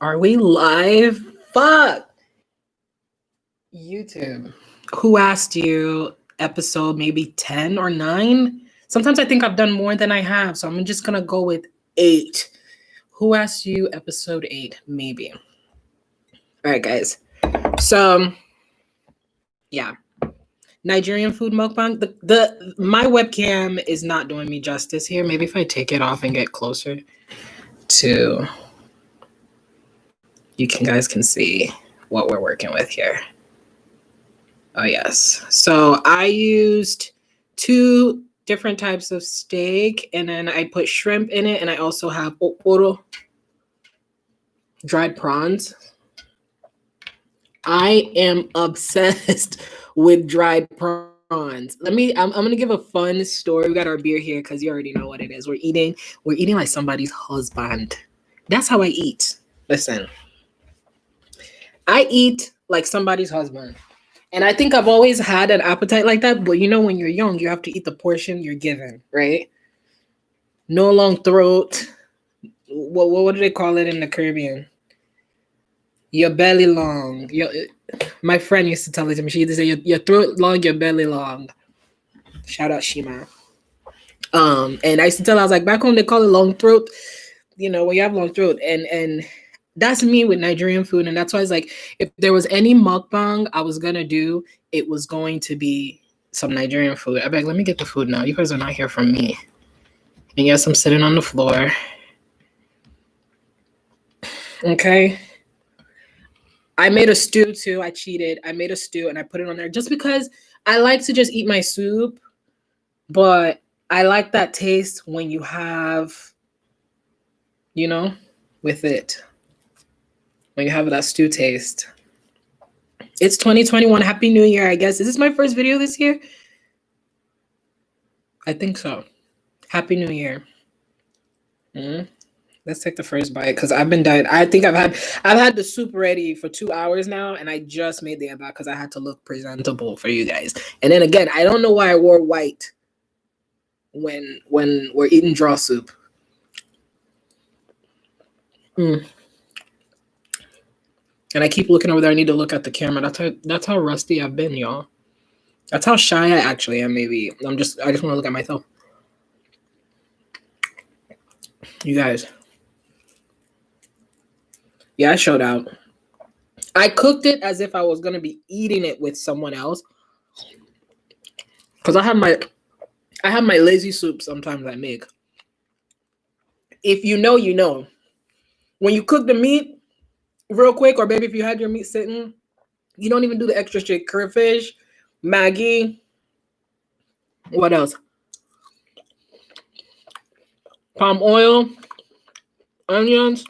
Are we live? Fuck. YouTube. Who asked you episode maybe 10 or 9? Sometimes I think I've done more than I have, so I'm just gonna go with 8. Who asked you episode 8? Maybe. All right, guys. So, yeah. Nigerian food mukbang. My webcam is not doing me justice here. Maybe if I take it off and get closer to you guys can see what we're working with here. Oh, yes. So I used 2 different types of steak, and then I put shrimp in it, and I also have oporo, dried prawns. I am obsessed with dried prawns. I'm gonna give a fun story. We got our beer here because you already know what it is. We're eating like somebody's husband. That's how I eat. Listen, I eat like somebody's husband. And I think I've always had an appetite like that. But you know, when you're young, you have to eat the portion you're given, right? No long throat. What do they call it in the Caribbean? Your belly long. My friend used to tell it to me. She used to say, your throat long, your belly long. Shout out Shima. And I used to tell her, I was like, back home they call it long throat. You know, when you have long throat. And that's me with Nigerian food. And that's why it's like, if there was any mukbang I was going to do, it was going to be some Nigerian food. I beg, let me get the food now. You guys are not here from me. And yes, I'm sitting on the floor. Okay. I made a stew too. I cheated. I made a stew and I put it on there just because I like to just eat my soup. But I like that taste when you have, you know, with it. When you have that stew taste. It's 2021. Happy New Year, I guess. Is this my first video this year? I think so. Happy New Year. Let's take the first bite because I've been dying. I think I've had the soup ready for 2 hours now, and I just made the eba because I had to look presentable for you guys. And then again, I don't know why I wore white when we're eating draw soup. And I keep looking over there. I need to look at the camera. That's how rusty I've been, y'all. That's how shy I actually am, maybe. I just want to look at myself. You guys. Yeah, I showed out. I cooked it as if I was going to be eating it with someone else. Because I have my lazy soup sometimes I make. If you know, you know. When you cook the meat, real quick, or maybe if you had your meat sitting, you don't even do the extra shit. Crayfish, Maggi, what else? Palm oil, onions,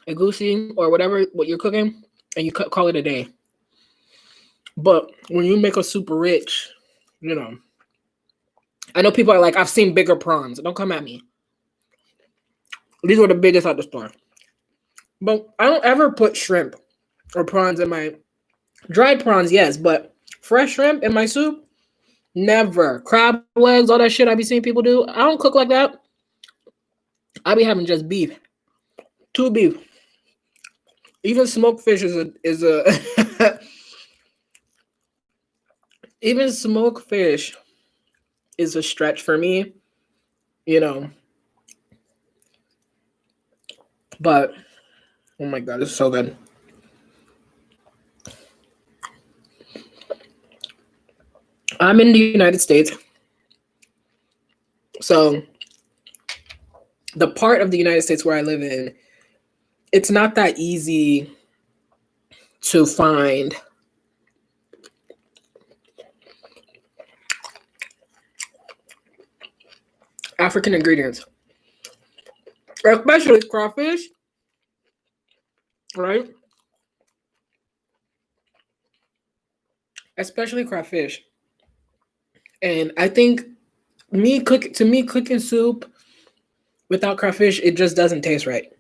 egusi, or whatever what you're cooking, and you call it a day. But when you make a super rich, you know, I know people are like, I've seen bigger prawns. Don't come at me. These were the biggest at the store. But I don't ever put shrimp or prawns in my dried prawns, yes, but fresh shrimp in my soup, never. Crab legs, all that shit I be seeing people do. I don't cook like that. I be having just beef. 2 beef. Even smoked fish is a even smoked fish is a stretch for me, you know. But oh my god, it's so good. I'm in the United States. So the part of the United States where I live in, it's not that easy to find African ingredients. Especially crawfish, right? Especially crawfish. And I think cooking soup without crawfish, it just doesn't taste right.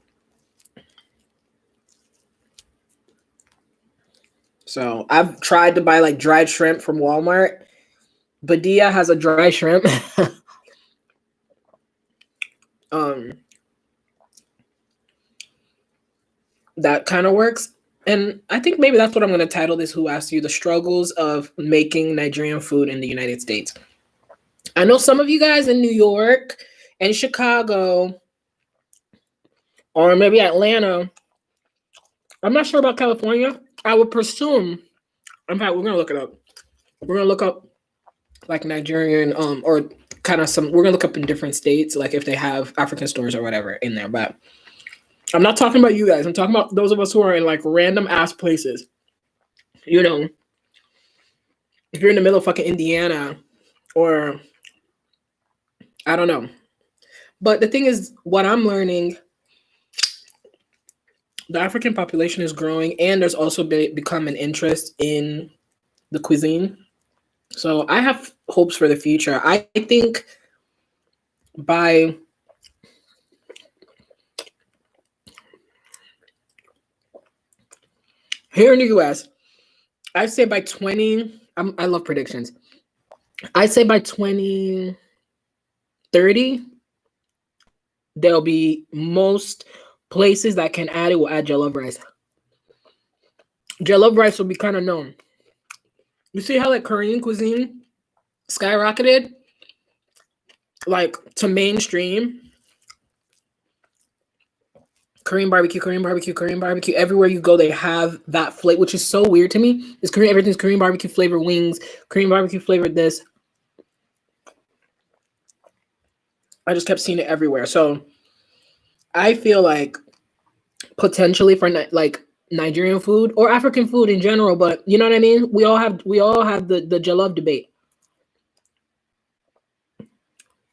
So I've tried to buy like dried shrimp from Walmart. Badia has a dry shrimp. that kind of works. And I think maybe that's what I'm going to title this Who Asked You? The Struggles of Making Nigerian Food in the United States. I know some of you guys in New York and Chicago, or maybe Atlanta. I'm not sure about California. I would presume, in fact, we're going to look it up. We're going to look up like Nigerian, or kind of some, we're going to look up in different states, like if they have African stores or whatever in there. But I'm not talking about you guys. I'm talking about those of us who are in like random ass places. You know, if you're in the middle of fucking Indiana, or I don't know. But the thing is, what I'm learning, the African population is growing, and there's also become an interest in the cuisine. So I have hopes for the future. I think by here in the US, I say by 20, I love predictions. I say by 2030, there'll be most places that can add it will add jollof rice. Jollof rice will be kind of known. You see how like Korean cuisine skyrocketed like to mainstream? Korean barbecue, Korean barbecue, Korean barbecue. Everywhere you go, they have that flavor, which is so weird to me. It's Korean, everything's Korean barbecue flavored wings, Korean barbecue flavored this. I just kept seeing it everywhere. So I feel like potentially for like Nigerian food or African food in general, but you know what I mean? We all have the jollof debate.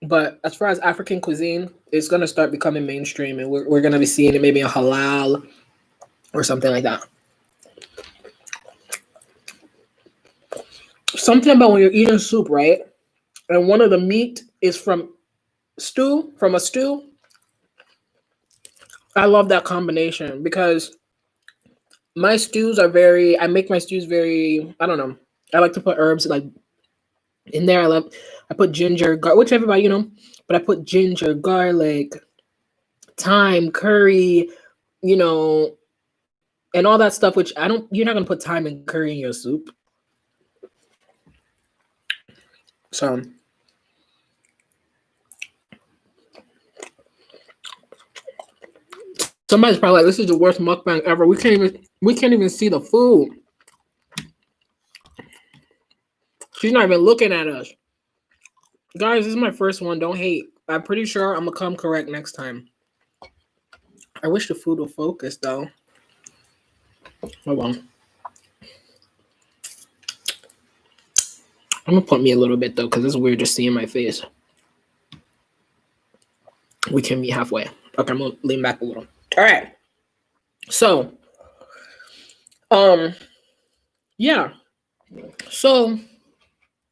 But as far as African cuisine, it's gonna start becoming mainstream, and we're gonna be seeing it maybe in halal or something like that. Something about when you're eating soup, right? And one of the meat is from a stew. I love that combination because my stews are I make my stews very, I don't know. I like to put herbs like in there. I put ginger, which everybody, but I put ginger, garlic, thyme, curry, and all that stuff, which you're not going to put thyme and curry in your soup. So somebody's probably like, this is the worst mukbang ever. We can't even see the food. She's not even looking at us. Guys, this is my first one. Don't hate. I'm pretty sure I'm gonna come correct next time. I wish the food would focus though. Hold on. I'm gonna put me a little bit though, because it's weird just seeing my face. We can meet halfway. Okay, I'm gonna lean back a little. All right. So, yeah. So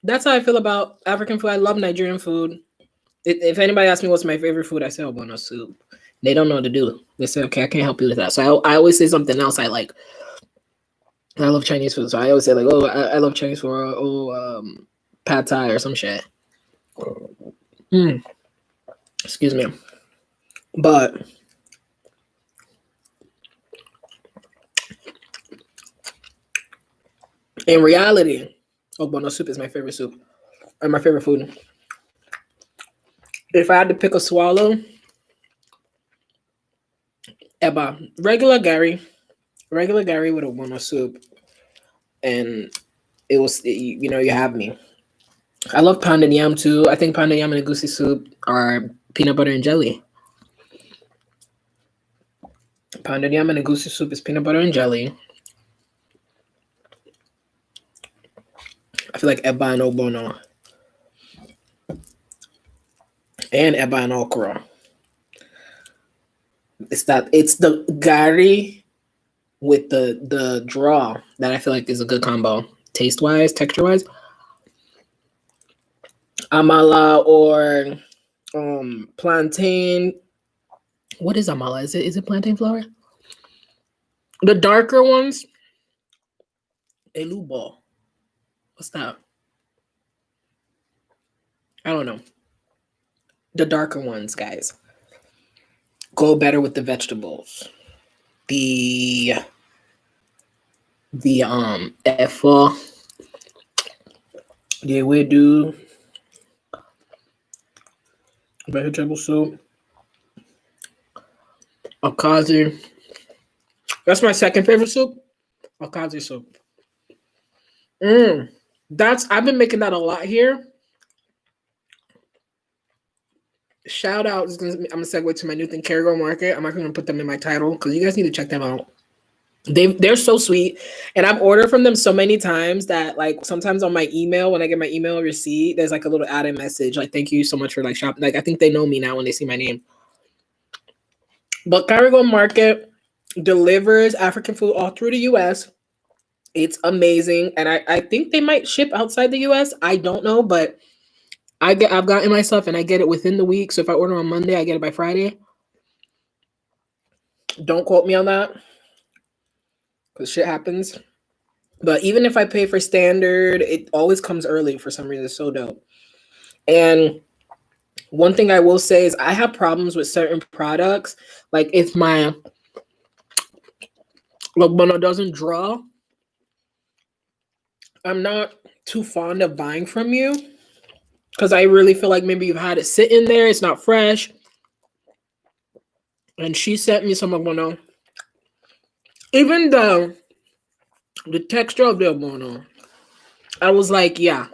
that's how I feel about African food. I love Nigerian food. If anybody asks me what's my favorite food, I say ogbono soup. They don't know what to do. They say, okay, I can't help you with that. So I always say something else I like. I love Chinese food. So I always say like, oh, I love Chinese food. Pad Thai or some shit. Excuse me. But in reality, ogbono soup is my favorite soup. Or my favorite food. If I had to pick a swallow, eba, regular Gary with ogbono soup, and you have me. I love pounded yam too. I think pounded yam and egusi soup are peanut butter and jelly. Pounded yam and egusi soup is peanut butter and jelly. I feel like eba and ogbono. And eba and okra. It's the gari with the draw that I feel like is a good combo. Taste-wise, texture-wise. Amala or plantain. What is amala? Is it plantain flour? The darker ones. Elubo. What's that? I don't know. The darker ones, guys, go better with the vegetables. the efo, the ewedu, vegetable soup, okazi. That's my second favorite soup, okazi soup. I've been making that a lot here. Shout out! I'm gonna segue to my new thing, Carrigo Market. I'm not gonna put them in my title because you guys need to check them out. They're so sweet, and I've ordered from them so many times that like sometimes on my email, when I get my email receipt, there's like a little added message like "Thank you so much for like shopping." Like I think they know me now when they see my name. But Carrigo Market delivers African food all through the U.S. It's amazing, and I think they might ship outside the U.S. I don't know, but I've gotten my stuff and I get it within the week. So if I order on Monday, I get it by Friday. Don't quote me on that because shit happens. But even if I pay for standard, it always comes early for some reason. It's so dope. And one thing I will say is I have problems with certain products. Like if my when it doesn't draw, I'm not too fond of buying from you because I really feel like maybe you've had it sitting there. It's not fresh. And she sent me some of one. Even the texture of the mono, I was like, yeah.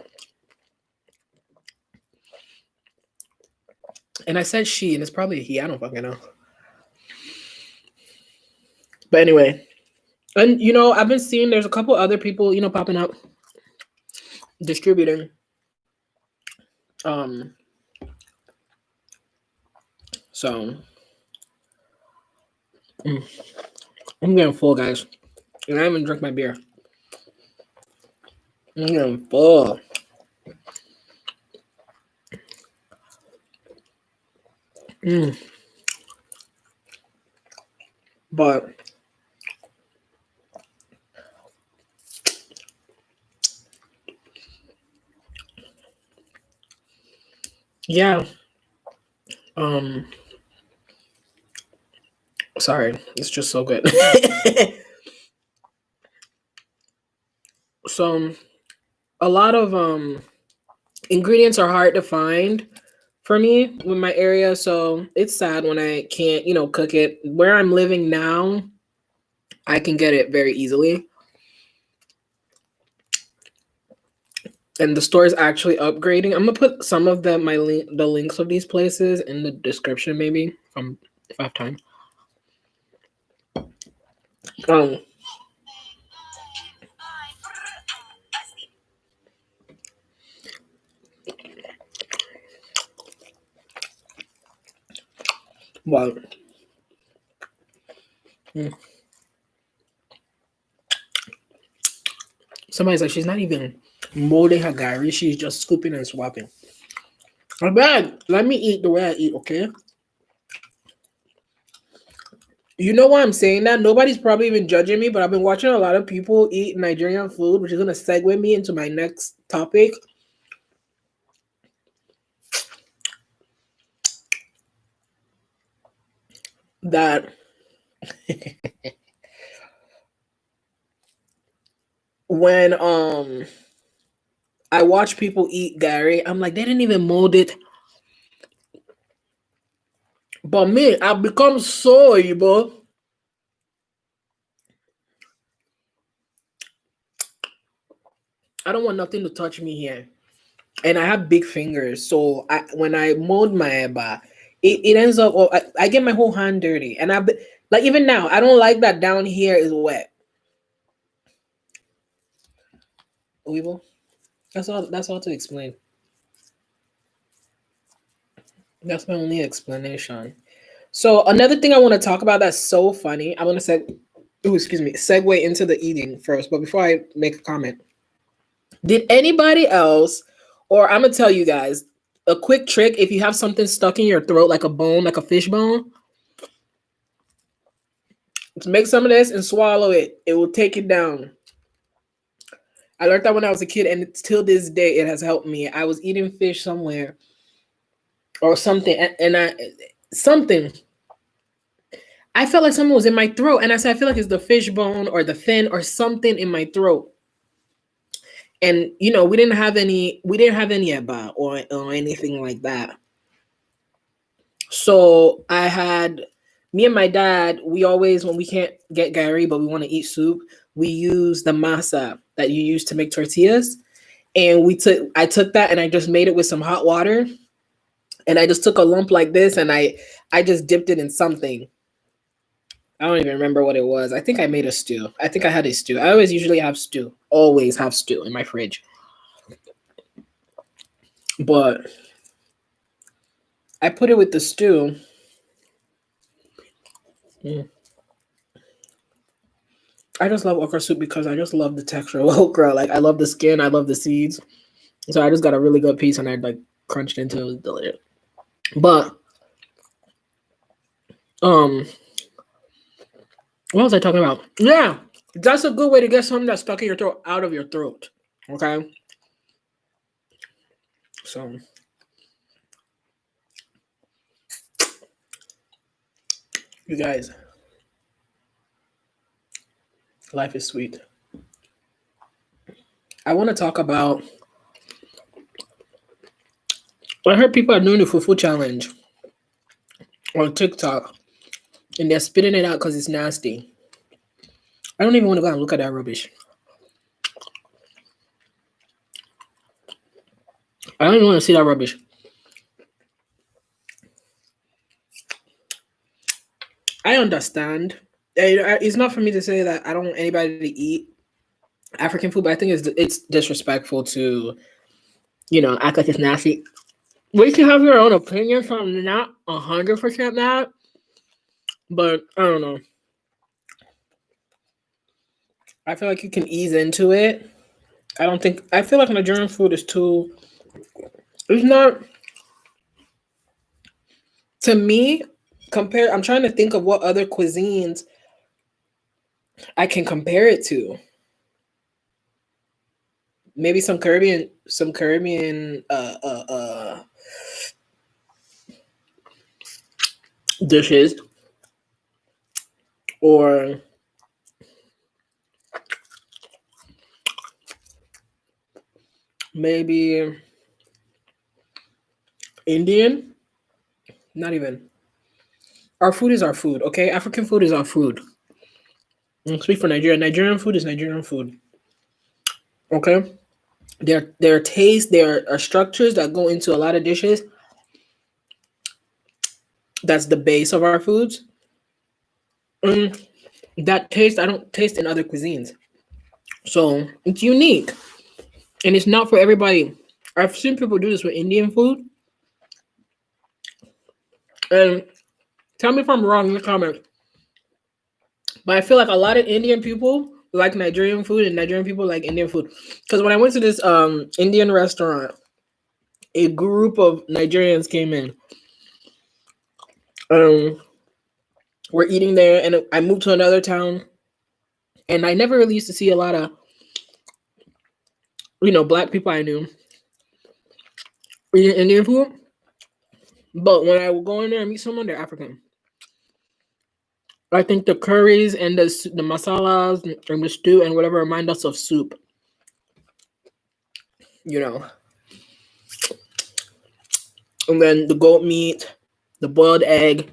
And I said she, and it's probably a he. I don't fucking know. But anyway, and I've been seeing there's a couple other people, popping up, distributing. So I'm getting full, guys, and I haven't drank my beer. I'm getting full. But yeah, sorry, it's just so good. So a lot of ingredients are hard to find for me with my area, so it's sad when I can't, cook it. Where I'm living now, I can get it very easily. And the store is actually upgrading. I'm gonna put some of the links of these places in the description, maybe if I have time. Well, somebody's like, she's not even molding her gari. She's just scooping and swapping. I'm bad. Let me eat the way I eat, okay? You know why I'm saying that? Nobody's probably even judging me, but I've been watching a lot of people eat Nigerian food, which is going to segue me into my next topic. That when I watch people eat gari, I'm like, they didn't even mold it. But me, I've become so able. I don't want nothing to touch me here. And I have big fingers. So when I mold my eba, it ends up, I get my whole hand dirty. And like even now, I don't like that down here is wet. Weeble? That's all to explain. That's my only explanation. So another thing I want to talk about that's so funny. I want to segue into the eating first. But before I make a comment, did anybody else, or I'm gonna tell you guys a quick trick if you have something stuck in your throat like a bone, like a fish bone, just make some of this and swallow it. It will take it down. I learned that when I was a kid, and till this day, it has helped me. I was eating fish somewhere or something, and something. I felt like something was in my throat, and I said, I feel like it's the fish bone or the fin or something in my throat. And we didn't have any eba or anything like that. So I had me and my dad, we always, when we can't get gari but we want to eat soup, we use the masa that you use to make tortillas. And I took that and I just made it with some hot water. And I just took a lump like this and I just dipped it in something. I don't even remember what it was. I think I made a stew. I think I had a stew. I always usually have stew. Always have stew in my fridge. But I put it with the stew. I just love okra soup because I just love the texture of okra. Like, I love the skin. I love the seeds. So I just got a really good piece and I like crunched into it. It was delicious. But what was I talking about? Yeah, that's a good way to get something that's stuck in your throat out of your throat. Okay. So you guys, life is sweet. I want to talk about. I heard people are doing the fufu challenge on TikTok, and they're spitting it out because it's nasty. I don't even want to go and look at that rubbish. I don't even want to see that rubbish. I understand. It's not for me to say that I don't want anybody to eat African food, but I think it's disrespectful to, act like it's nasty. We can have your own opinion, so I'm not 100% mad, but I don't know. I feel like you can ease into it. I feel like Nigerian food is too, it's not, to me, I'm trying to think of what other cuisines I can compare it to. Maybe some Caribbean dishes, or maybe Indian. Not even. Our food is our food, okay? African food is our food. I speak for Nigeria. Nigerian food is Nigerian food. Okay? There are tastes, there are structures that go into a lot of dishes. That's the base of our foods. That taste I don't taste in other cuisines. So it's unique. And it's not for everybody. I've seen people do this with Indian food. And tell me if I'm wrong in the comments. But I feel like a lot of Indian people like Nigerian food and Nigerian people like Indian food. Because when I went to this Indian restaurant, a group of Nigerians came in. We're eating there, and I moved to another town, and I never really used to see a lot of, black people I knew eating Indian food. But when I would go in there and meet someone, they're African. I think the curries and the masalas and the stew and whatever remind us of soup. And then the goat meat, the boiled egg.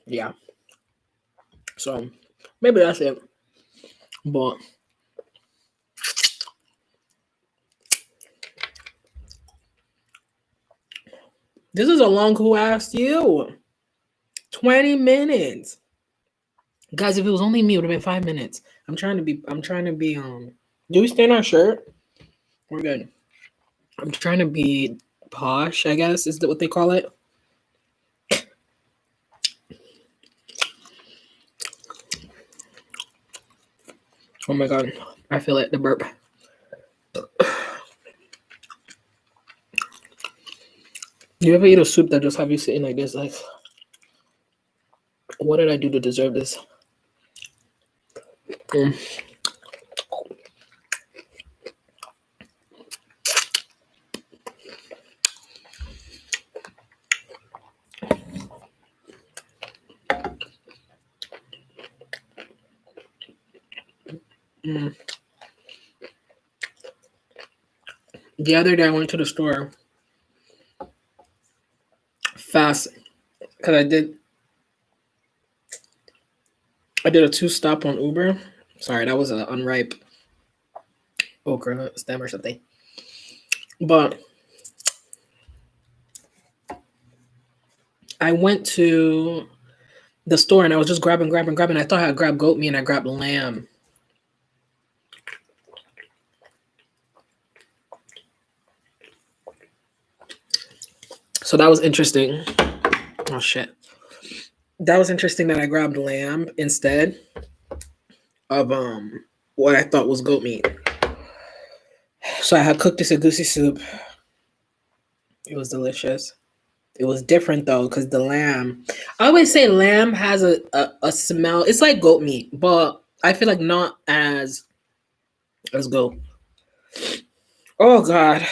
Yeah. So maybe that's it. But this is a long Who Asked You. 20 minutes. Guys, if it was only me, it would have been 5 minutes. I'm trying to be do we stay in our shirt? We're good. I'm trying to be posh, I guess, is that what they call it? Oh my god. I feel it, the burp. You ever eat a soup that just have you sitting like this, like, what did I do to deserve this? Mm. The other day I went to the store fast because I did a 2-stop on Uber. Sorry, that was an unripe okra stem or something. But I went to the store and I was just grabbing. I thought I grabbed goat meat and I grabbed lamb. So that was interesting. Oh shit. That was interesting that I grabbed lamb instead of what I thought was goat meat. So I had cooked this agusi soup. It was delicious. It was different though, because the lamb. I always say lamb has a smell. It's like goat meat, but I feel like not as goat. Oh God.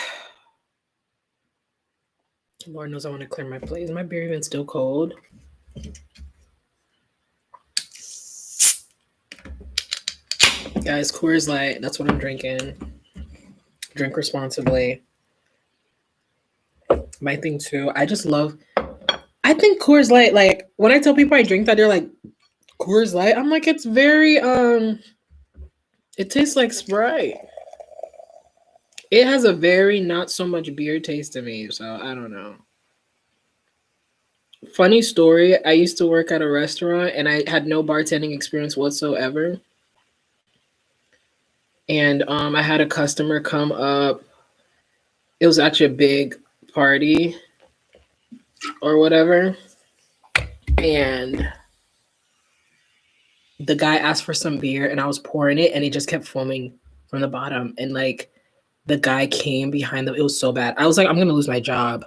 Lord knows I want to clear my plate. Is my beer even still cold? Guys, Coors Light. That's what I'm drinking. Drink responsibly. My thing too. I think Coors Light, like when I tell people I drink that, they're like, Coors Light? I'm like, it's very it tastes like Sprite. It has a very not so much beer taste to me, so I don't know. Funny story, I used to work at a restaurant and I had no bartending experience whatsoever. And I had a customer come up. It was actually a big party or whatever. And the guy asked for some beer and I was pouring it and it just kept foaming from the bottom. And like the guy came behind them. It was so bad. I was like, I'm going to lose my job.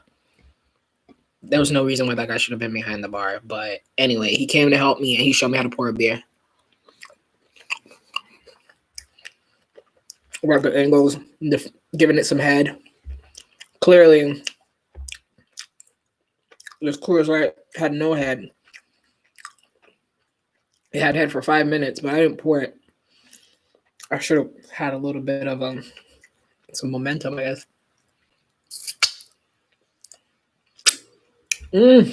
There was no reason why that guy should have been behind the bar. But anyway, he came to help me and he showed me how to pour a beer. Work the angles, giving it some head. Clearly, this Coors Light had no head. It had head for 5 minutes, but I didn't pour it. I should have had a little bit of some momentum, I guess. You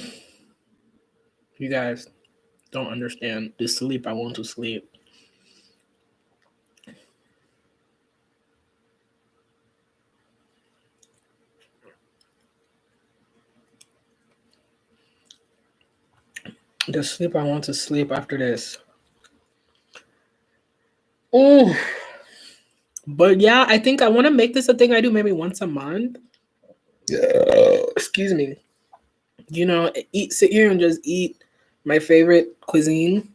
guys don't understand the sleep I want to sleep. The sleep I want to sleep after this. Oh, but yeah, I think I want to make this a thing I do maybe once a month. Excuse me. You know, sit here and just eat my favorite cuisine.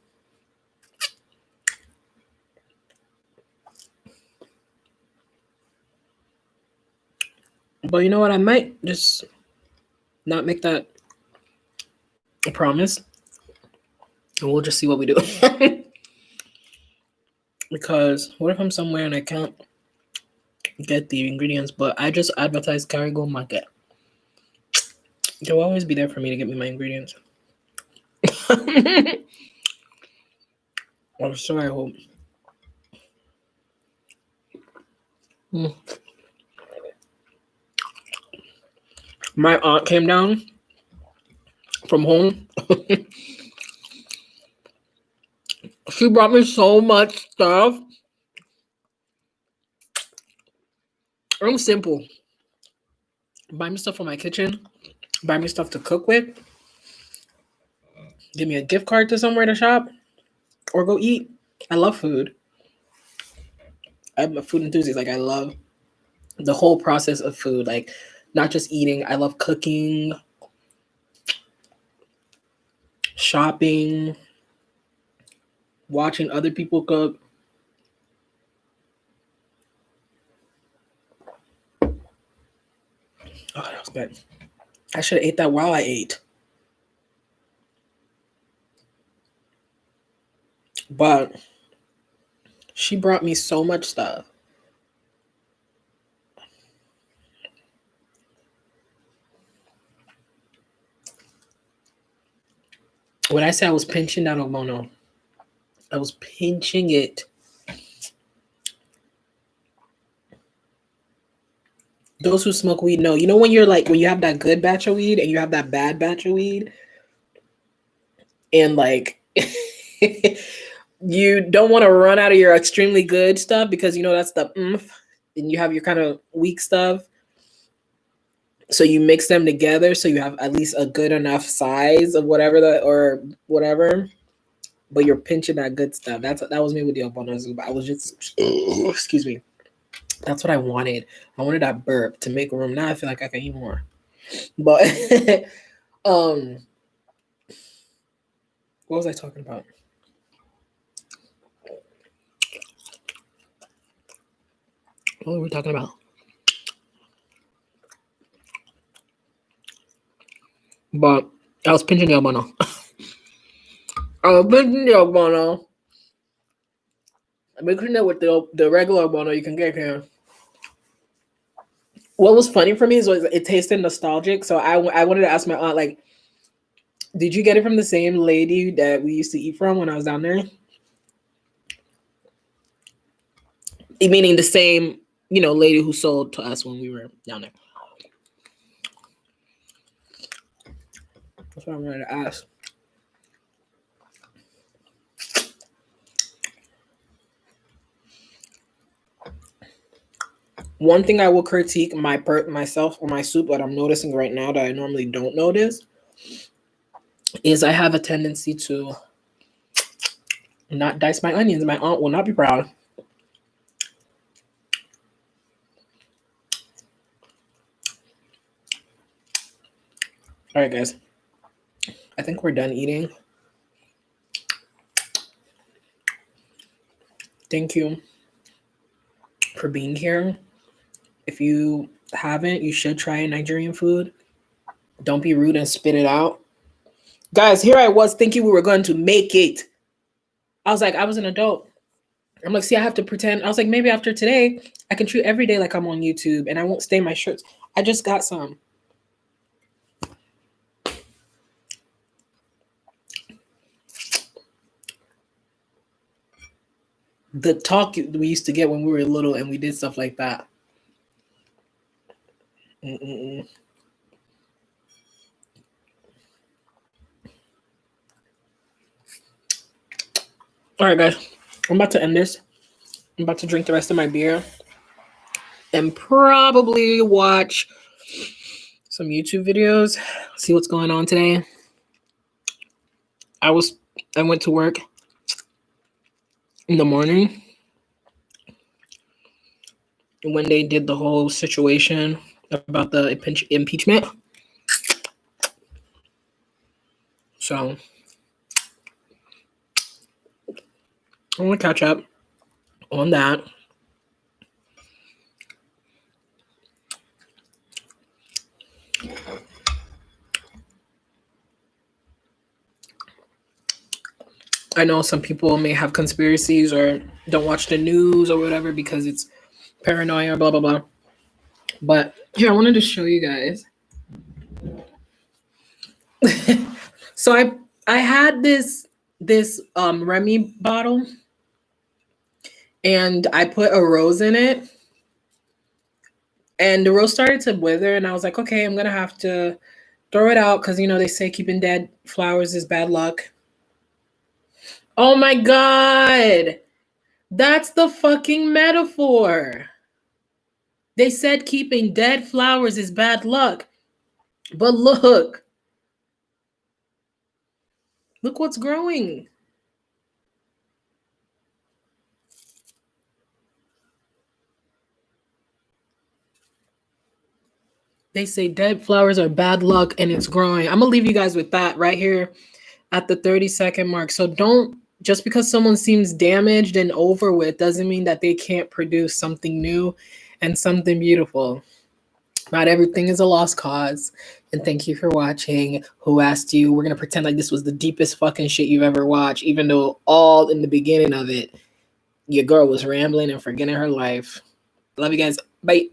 But you know what? I might just not make that a promise. And we'll just see what we do. Because what if I'm somewhere and I can't get the ingredients, but I just advertise Carrigo Market. They'll always be there for me to get me my ingredients. Or so I hope. My aunt came down from home. She brought me so much stuff. I'm simple. Buy me stuff for my kitchen. Buy me stuff to cook with. Give me a gift card to somewhere to shop. Or go eat. I love food. I'm a food enthusiast. Like, I love the whole process of food. Like, not just eating. I love cooking. Shopping. Watching other people cook. Oh, that was good. I should have ate that while I ate. But she brought me so much stuff. When I say I was pinching that ogbono, I was pinching it. Those who smoke weed know. You know when you're like, when you have that good batch of weed and you have that bad batch of weed, and like you don't want to run out of your extremely good stuff because you know that's the and you have your kind of weak stuff. So you mix them together so you have at least a good enough size of whatever or whatever. But you're pinching that good stuff. That was me with the Obono. I was just excuse me. That's what I wanted. I wanted that burp to make room. Now I feel like I can eat more. But what was I talking about? What were we talking about? But I was pinching the Obono. I'm mixing it with the regular Obono you can get here. What was funny for me is it tasted nostalgic. So I wanted to ask my aunt, like, did you get it from the same lady that we used to eat from when I was down there? Meaning the same, lady who sold to us when we were down there. That's what I wanted to ask. One thing I will critique myself or my soup that I'm noticing right now that I normally don't notice is I have a tendency to not dice my onions. My aunt will not be proud. All right, guys. I think we're done eating. Thank you for being here. If you haven't, you should try Nigerian food. Don't be rude and spit it out. Guys, here I was thinking we were going to make it. I was like, I was an adult. I'm like, see, I have to pretend. I was like, maybe after today, I can treat every day like I'm on YouTube and I won't stain my shirts. I just got some. The talk we used to get when we were little and we did stuff like that. All right, guys. I'm about to end this. I'm about to drink the rest of my beer and probably watch some YouTube videos, see what's going on today. I went to work in the morning when they did the whole situation about the impeachment. So I want to catch up on that. I know some people may have conspiracies or don't watch the news or whatever because it's paranoia, blah, blah, blah. But here, I wanted to show you guys. So I had this Remy bottle and I put a rose in it and the rose started to wither and I was like, okay, I'm going to have to throw it out because, they say keeping dead flowers is bad luck. Oh my God. That's the fucking metaphor. They said keeping dead flowers is bad luck. But look what's growing. They say dead flowers are bad luck and it's growing. I'm going to leave you guys with that right here at the 30-second mark. So don't, just because someone seems damaged and over with doesn't mean that they can't produce something new and something beautiful. Not everything is a lost cause. And thank you for watching. Who Asked You? We're going to pretend like this was the deepest fucking shit you've ever watched, even though all in the beginning of it, your girl was rambling and forgetting her life. Love you guys. Bye.